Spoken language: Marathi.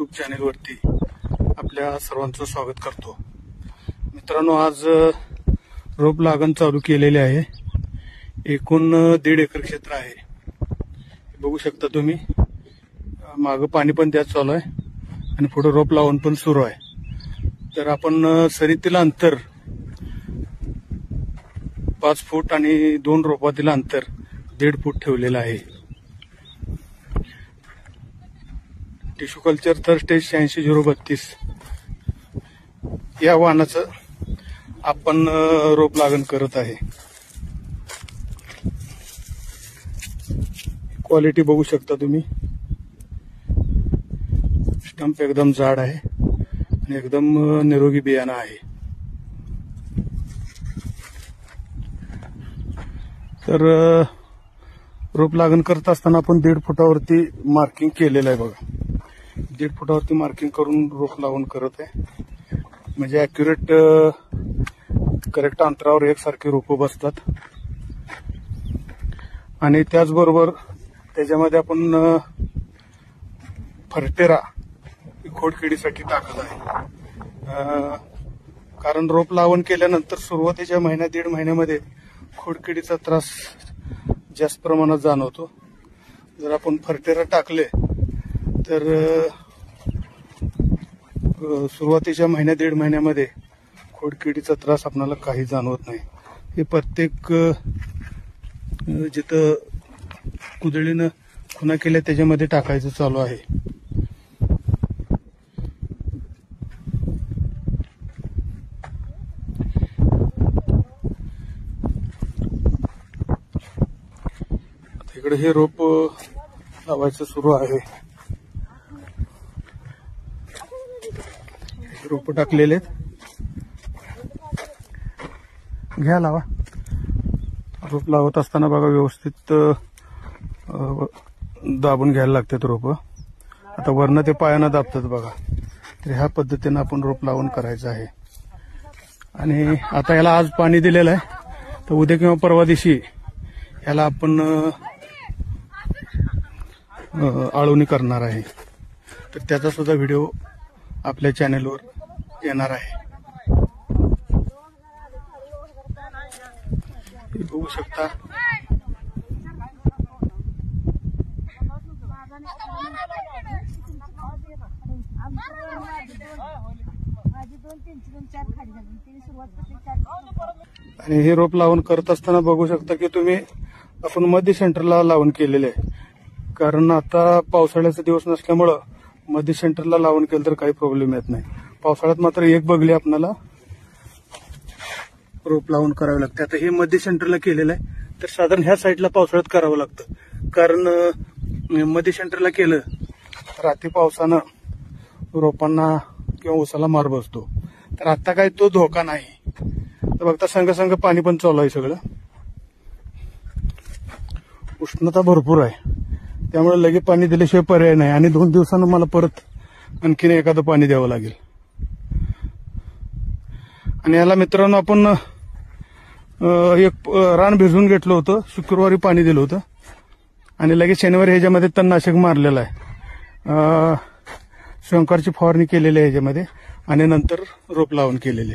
यूट्यूब चॅनेलवरती आपल्या सर्वांचं स्वागत करतो। मित्रांनो, आज रोप लागण चालू केलेले आहे। एकूण 1.5 एकर क्षेत्र आहे। बघू शकता तुम्ही, मागं पाणी पण त्यात चालू आहे आणि पुढे रोप लावून पण सुरू आहे। तर आपण सरीतील अंतर 5 फूट आणि 2 रोपातील अंतर 1.5 फूट ठेवलेलं आहे। टिश्यू कल्चर थर्ड स्टेज 86-032 या वाहनाचं आपण रोप लागण करत आहे। क्वालिटी बघू शकता तुम्ही, स्टंप एकदम जाड आहे आणि एकदम निरोगी बियाणं आहे। तर रोप लागण करत असताना आपण 1.5 फुटावरती मार्किंग केलेलं आहे बघा। 1.5 फुटावरती मार्किंग करून रोप लावून करत आहे, म्हणजे ॲक्युरेट करेक्ट अंतरावर एकसारखे रोप बसतात। आणि त्याचबरोबर त्याच्यामध्ये आपण फरटेरा खोडकिडीसाठी टाकत आहे। कारण रोप लावण केल्यानंतर सुरुवातीच्या 1.5 महिन्यामध्ये खोडकिडीचा त्रास जास्त प्रमाणात जाणवतो। जर आपण फरटेरा टाकले तर सुरुवातीच्या 1.5 महिन्यामध्ये खोडकिडीचा त्रास आपल्याला काही जाणवत नाही। हे प्रत्येक जिथं कुदळीनं खुणा केल्या त्याच्यामध्ये टाकायचं चालू आहे। इकडे हे रोप लावायचं सुरू आहे। रोप टाकलेले घ्या लावा। रोप लावत असताना बघा व्यवस्थित दाबून घ्यायला लागतात रोप। आता वरनं ते पायानं दाबतात बघा। तर ह्या पद्धतीने आपण रोप लावून करायचं आहे। आणि आता याला आज पाणी दिलेलं आहे, तर उद्या किंवा परवा दिवशी याला आपण आळवणी करणार आहे। तर त्याचा सुद्धा व्हिडिओ आपल्या चॅनेलवर येणार आहे। बघू शकता, आणि हे रोप लावून करत असताना बघू शकता की तुम्ही आपण मध्य सेंटरला लावून केलेले आहे। कारण आता पावसाळ्याचा दिवस नसल्यामुळं मध्य सेंटरला लावून केलं तर काही प्रॉब्लेम येत नाही। पावसाळ्यात मात्र एक बगली आपल्याला रोप लावून करावे लागते। आता हे मध्य सेंटरला केलेलं आहे, तर साधारण ह्या साईडला पावसाळ्यात करावं लागतं। कारण मध्य सेंटरला केलं तर अति पावसानं रोपांना किंवा ऊसाला मार बसतो। तर आता काही तो धोका नाही। तर बघता संघ पाणी पण चालू आहे सगळं। उष्णता भरपूर आहे, त्यामुळे लगेच पाणी दिल्याशिवाय पर्याय नाही। आणि 2 दिवसानं मला परत आणखीन एखादं पाणी द्यावं लागेल। आणि याला मित्रांनो आपण एक रान भिजवून घेतलं होतं, शुक्रवारी पाणी दिलं होतं आणि लगेच शनिवारी ह्याच्यामध्ये तणनाशक मारलेलं आहे। शंकरची फवारणी केलेली आहे ह्याच्यामध्ये आणि नंतर रोप लावून केलेले।